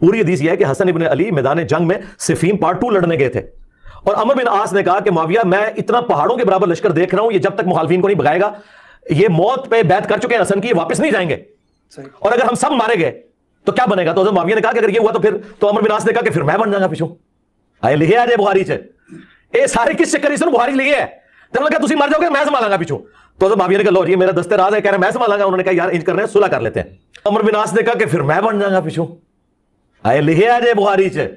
पूरी हदीस यह है कि हसन इब्न अली मैदान जंग में सिफीन पार्ट 2 लड़ने गए थे और अमर बिन आस ने कहा कि मुआविया, मैं इतना पहाड़ों के बराबर लश्कर देख रहा हूं, ये जब तक मुखालिफिन को नहीं भगाएगा, ये मौत पे बैत कर चुके हैं हसन की, वापस नहीं जाएंगे, और अगर हम सब मारे गए तो क्या बनेगा। तो मुआविया ने कहा कि अगर ये हुआ तो फिर, तो अमर बिन आस ने कहा कि फिर मैं बन जाऊंगा पिछू। आए लिखे आज बुखारी च ये सारे किस चक्कर से बुखारी लिखे है, तो उन्होंने कहा तुम मर जाओगे मैं संभालांगा पिछू। तो मुआविया ने कहा लो जी मेरा दस्ते राज है, कह रहे मैं संभालांगा। उन्होंने कहा यार इंज कर रहे हैं, सुलह कर लेते हैं। अमर बिन आस ने कहा कि फिर मैं बन जाऊंगा पिछू। आए लिखे आज बुखारी च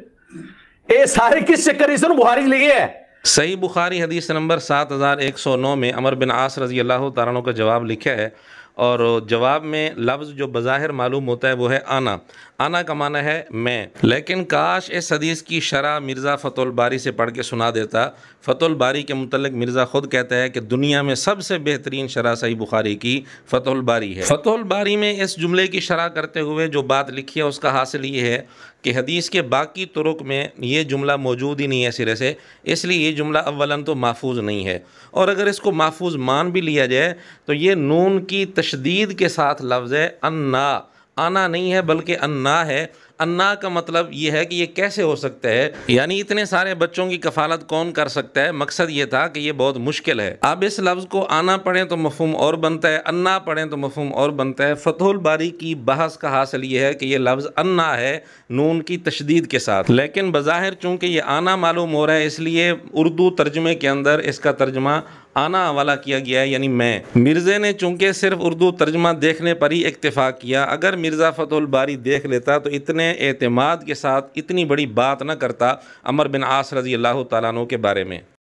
ये सारे किस चक्कर से बुखारी लिखे है। सही बुखारी हदीस नंबर 7109 में अमर बिन आस रज़ी अल्लाह तआला अन्हु का जवाब लिखा है, और जवाब में लफ्ज़ जो बज़ाहिर मालूम होता है वो है आना। आना का माना है मैं, लेकिन काश इस हदीस की शरह मिर्ज़ा फ़तहुल बारी से पढ़ के सुना देता। फ़तहुल बारी के मुतल्लिक़ मिर्ज़ा ख़ुद कहता है कि दुनिया में सबसे बेहतरीन शरह सही बुखारी की फ़तहुल बारी है। फ़तहुल बारी में इस जुमले की शरह करते हुए जो बात लिखी है उसका हासिल ये है कि हदीस के बाकी तुरुक में ये जुमला मौजूद ही नहीं है सिरे से, इसलिए ये जुमला अव्वलन तो महफूज नहीं है। और अगर इसको महफूज मान भी लिया जाए तो ये नून की तशदीद के साथ लफ्ज़ है अन्ना, आना नहीं है बल्कि अन्ना है। अन्ना का मतलब ये है कि ये कैसे हो सकता है, यानी इतने सारे बच्चों की कफालत कौन कर सकता है। मकसद ये था कि ये बहुत मुश्किल है। अब इस लफ्ज़ को आना पढ़ें तो मफ़हूम और बनता है, अन्ना पढ़ें तो मफ़हूम और बनता है। फ़तहुल बारी की बहस का हासिल ये है कि ये लफ्ज़ अन्ना है नून की तशदीद के साथ, लेकिन बज़ाहिर चूँकि ये आना मालूम हो रहा है इसलिए उर्दू तर्जुमे के अंदर इसका तर्जुमा आना वाला किया गया है, यानी मैं। मिर्ज़े ने चूँकि सिर्फ उर्दू तर्जुमा देखने पर ही इक्तिफ़ा किया, अगर मिर्ज़ा फ़तहुल बारी देख लेता तो इतने एतमाद के साथ इतनी बड़ी बात न करता अमर बिन आस रज़ी अल्लाह तआला अन्हु के बारे में।